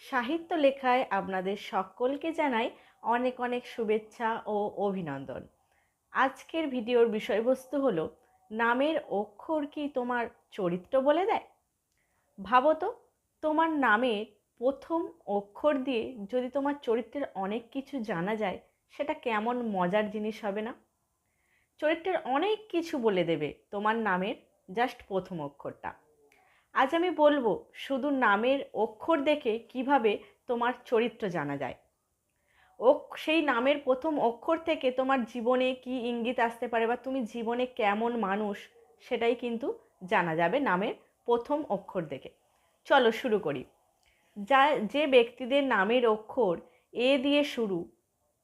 সাহিত্য লেখায় আপনাদের সকলকে জানাই অনেক অনেক শুভেচ্ছা ও অভিনন্দন। আজকের ভিডিওর বিষয়বস্তু হলো, নামের অক্ষর কি তোমার চরিত্র বলে দেয়? ভাবো তো, তোমার নামের প্রথম অক্ষর দিয়ে যদি তোমার চরিত্রের অনেক কিছু জানা যায়, সেটা কেমন মজার জিনিস হবে না? চরিত্রের অনেক কিছু বলে দেবে তোমার নামের জাস্ট প্রথম অক্ষরটা। আজ আমি বলবো শুধু নামের অক্ষর দেখে কিভাবে তোমার চরিত্র জানা যায়। সেই নামের প্রথম অক্ষর থেকে তোমার জীবনে কি ইঙ্গিত আসতে পারে বা তুমি জীবনে কেমন মানুষ, সেটাই কিন্তু জানা যাবে নামের প্রথম অক্ষর দেখে। চলো শুরু করি। যে ব্যক্তিদের নামের অক্ষর এ দিয়ে শুরু,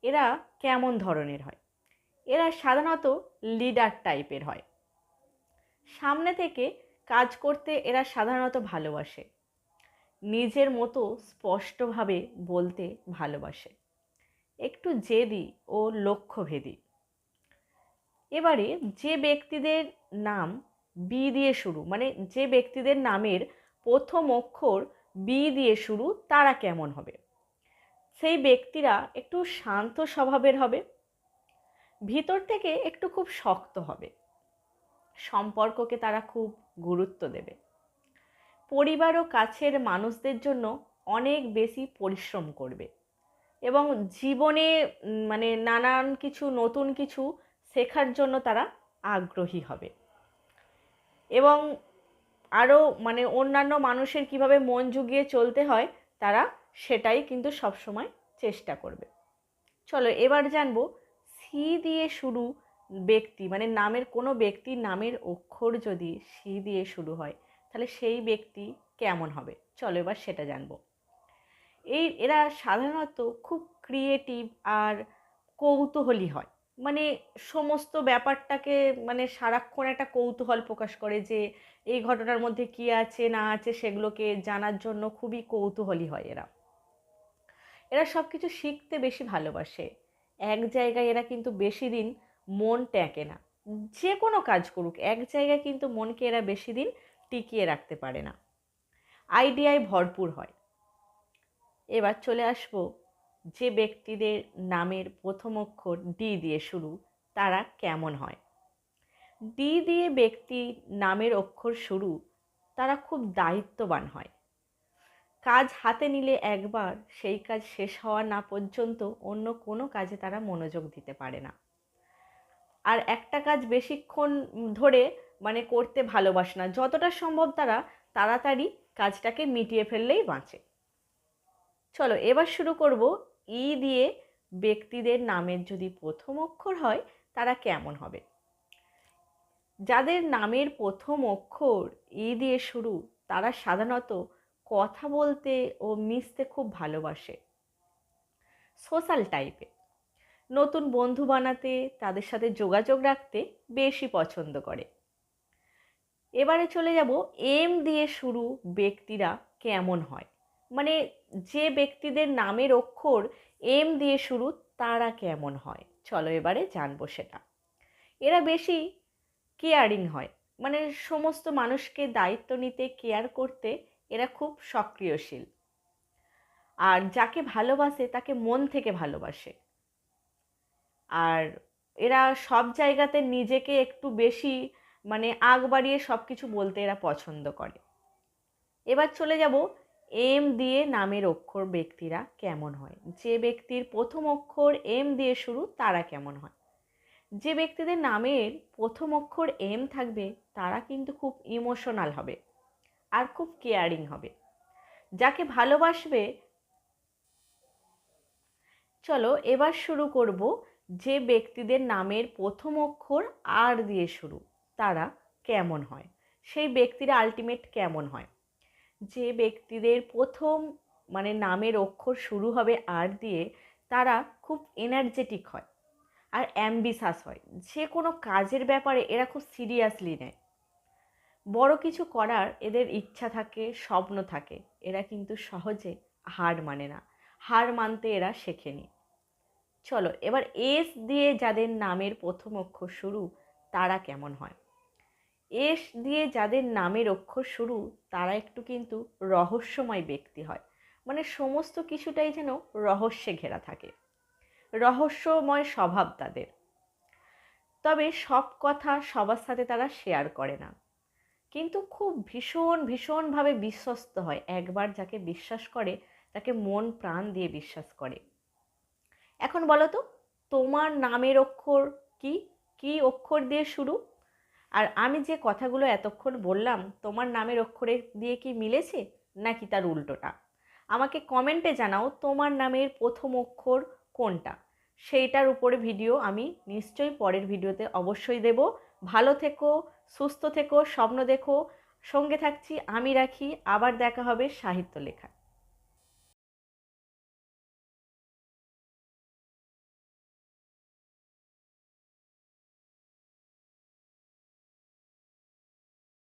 এরা কেমন ধরনের হয়? এরা সাধারণত লিডার টাইপের হয়। সামনে থেকে কাজ করতে এরা সাধারণত ভালোবাসে। নিজের মতো স্পষ্টভাবে বলতে ভালোবাসে। একটু জেদি ও লক্ষ্যভেদী। এবারে যে ব্যক্তিদের নাম বি দিয়ে শুরু, মানে যে ব্যক্তিদের নামের প্রথম অক্ষর বি দিয়ে শুরু, তারা কেমন হবে? সেই ব্যক্তিরা একটু শান্ত স্বভাবের হবে, ভিতর থেকে একটু খুব শক্ত হবে, সম্পর্ককে তারা খুব গুরুত্ব দেবে, পরিবার ও কাছের মানুষদের জন্য অনেক বেশি পরিশ্রম করবে এবং জীবনে মানে নানান কিছু নতুন কিছু শেখার জন্য তারা আগ্রহী হবে এবং আরও মানে অন্যান্য মানুষের কিভাবে মন জুগিয়ে চলতে হয় তারা সেটাই কিন্তু সবসময় চেষ্টা করবে। চলো এবার জানবো সি দিয়ে শুরু ব্যক্তি, মানে নামের কোনো ব্যক্তির নামের অক্ষর যদি সি দিয়ে শুরু হয়, তাহলে সেই ব্যক্তি কেমন হবে। চলো এবার সেটা জানবো। এরা সাধারণত খুব ক্রিয়েটিভ আর কৌতূহলী হয়। মানে সমস্ত ব্যাপারটাকে মানে সারাক্ষণ একটা কৌতূহল প্রকাশ করে যে এই ঘটনার মধ্যে কী আছে না আছে সেগুলোকে জানার জন্য খুবই কৌতূহলী হয় এরা। এরা সব কিছু শিখতে বেশি ভালোবাসে। এক জায়গায় এরা কিন্তু বেশি দিন মন টেকে না। যে কোনো কাজ করুক, এক জায়গায় কিন্তু মনকে এরা বেশি দিন টিকিয়ে রাখতে পারে না। আইডিয়ায় ভরপুর হয়। এবার চলে আসব যে ব্যক্তিদের নামের প্রথম অক্ষর ডি দিয়ে শুরু, তারা কেমন হয়। ডি দিয়ে ব্যক্তি নামের অক্ষর শুরু, তারা খুব দায়িত্ববান হয়। কাজ হাতে নিলে একবার সেই কাজ শেষ হওয়া না পর্যন্ত অন্য কোনো কাজে তারা মনোযোগ দিতে পারে না। আর একটা কাজ বেশিক্ষণ ধরে মানে করতে ভালোবাসে না, যতটা সম্ভব তারা তাড়াতাড়ি কাজটাকে মিটিয়ে ফেললেই বাঁচে। চলো এবার শুরু করব ই দিয়ে ব্যক্তিদের নামের যদি প্রথম অক্ষর হয় তারা কেমন হবে। যাদের নামের প্রথম অক্ষর ই দিয়ে শুরু, তারা সাধারণত কথা বলতে ও মিশতে খুব ভালোবাসে, সোশ্যাল টাইপের। নতুন বন্ধু বানাতে, তাদের সাথে যোগাযোগ রাখতে বেশি পছন্দ করে। এবারে চলে যাব এম দিয়ে শুরু ব্যক্তিরা কেমন হয়। মানে যে ব্যক্তিদের নামের অক্ষর এম দিয়ে শুরু, তারা কেমন হয়। চলো এবারে জানবো সেটা। এরা বেশি কেয়ারিং হয়, মানে সমস্ত মানুষকে দায়িত্ব নিতে, কেয়ার করতে এরা খুব সক্রিয়শীল। আর যাকে ভালোবাসে তাকে মন থেকে ভালোবাসে। আর এরা সব জায়গাতে নিজেকে একটু বেশি মানে আগ বাড়িয়ে সব কিছু বলতে এরা পছন্দ করে। এবার চলে যাব এম দিয়ে নামের অক্ষর ব্যক্তিরা কেমন হয়। যে ব্যক্তির প্রথম অক্ষর এম দিয়ে শুরু, তারা কেমন হয়। যে ব্যক্তিদের নামের প্রথম অক্ষর এম থাকবে, তারা কিন্তু খুব ইমোশনাল হবে আর খুব কেয়ারিং হবে, যাকে ভালোবাসবে। চলো এবার শুরু করব যে ব্যক্তিদের নামের প্রথম অক্ষর আর দিয়ে শুরু, তারা কেমন হয়, সেই ব্যক্তিরা আলটিমেট কেমন হয়। যে ব্যক্তিদের প্রথম মানে নামের অক্ষর শুরু হবে আর দিয়ে, তারা খুব এনার্জেটিক হয় আর অ্যাম্বিশাস হয়। যে কোনো কাজের ব্যাপারে এরা খুব সিরিয়াসলি নেয়। বড় কিছু করার এদের ইচ্ছা থাকে, স্বপ্ন থাকে। এরা কিন্তু সহজে হার মানে না, হার মানতে এরা শেখেনি। চলো এবার এস দিয়ে যাদের নামের প্রথম অক্ষর শুরু, তারা কেমন হয়। এস দিয়ে যাদের নামের অক্ষর শুরু, তারা একটু কিন্তু রহস্যময় ব্যক্তি হয়। মানে সমস্ত কিছুটাই যেন রহস্যে ঘেরা থাকে, রহস্যময় স্বভাব তাদের। তবে সব কথা সবার সাথে তারা শেয়ার করে না, কিন্তু খুব ভীষণভাবে বিশ্বস্ত হয়। একবার যাকে বিশ্বাস করে তাকে মন প্রাণ দিয়ে বিশ্বাস করে। এখন বলো তো, তোমার নামের অক্ষর কি? কি অক্ষর দিয়ে শুরু? আর আমি যে কথাগুলো এতক্ষণ বললাম তোমার নামের অক্ষরে দিয়ে কি মিলেছে, নাকি তার উল্টোটা? আমাকে কমেন্টে জানাও তোমার নামের প্রথম অক্ষর কোনটা। সেইটার উপরে ভিডিও আমি নিশ্চয়ই পরের ভিডিওতে অবশ্যই দেব। ভালো থেকো, সুস্থ থেকো, স্বপ্ন দেখো। সঙ্গে থাকছি আমি রাখি। আবার দেখা হবে সাহিত্য লেখা।